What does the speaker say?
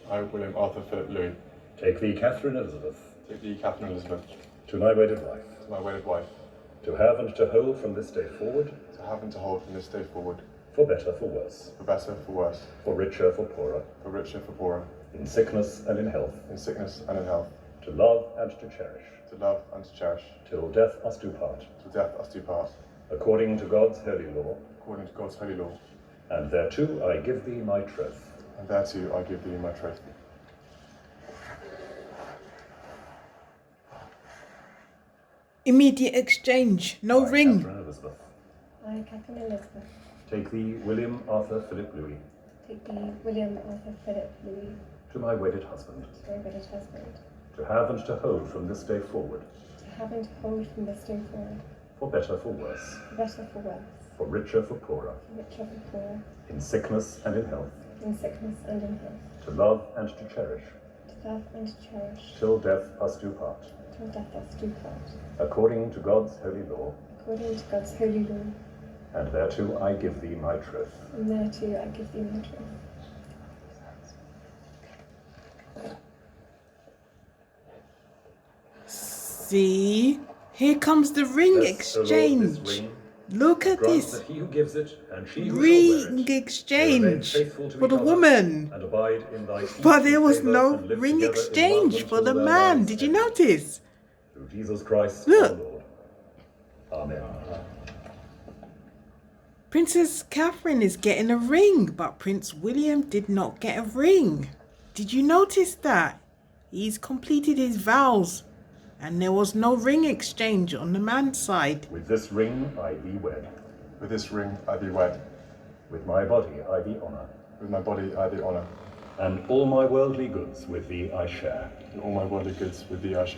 I, William Arthur Philip Louis, take thee, Catherine Elizabeth, take thee, Catherine Elizabeth, to my wedded wife, to my wedded wife, to have and to hold from this day forward, to have and to hold from this day forward, for better, for worse, for better, for worse, for richer, for poorer, for richer, for poorer, in sickness and in health, in sickness and in health, to love and to cherish, to love and to cherish, till death us do part, till death us do part, according to God's holy law, according to God's holy law. and thereto I give thee my troth. And thereto I give thee my troth. Immediate exchange, no I, ring. Catherine Elizabeth, I, Catherine Elizabeth, take thee, William Arthur Philip Louis, take thee, William Arthur Philip Louis, to my wedded husband, to my wedded husband, to have and to hold from this day forward, to have and to hold from this day forward, for better, for worse, for better, for worse, for richer, for poorer, for richer, for poorer, in sickness and in health, in sickness and in health, to love and to cherish, to love and to cherish, till death us do part, till death us do part, according to God's holy law, according to God's holy law, and thereto I give thee my troth. and thereto I give thee my troth. See, here comes the ring Bless, O Lord, this exchange. ring. Look at Grant this that he who gives it and she who shall wear ring it may remain exchange faithful to for each the other woman. and abide in thy peace But there and was favour no and live ring together in exchange love for until the their man. lives Did you end. notice? Through Jesus Christ Look. our Lord. Amen. Princess Catherine is getting a ring, but Prince William did not get a ring. Did you notice that? He's completed his vows, and there was no ring exchange on the man's side. With this ring I thee wed, With this ring I thee wed, with my body I thee honour, with my body I thee honour, and all my worldly goods with thee I share. and all my worldly goods with thee I share.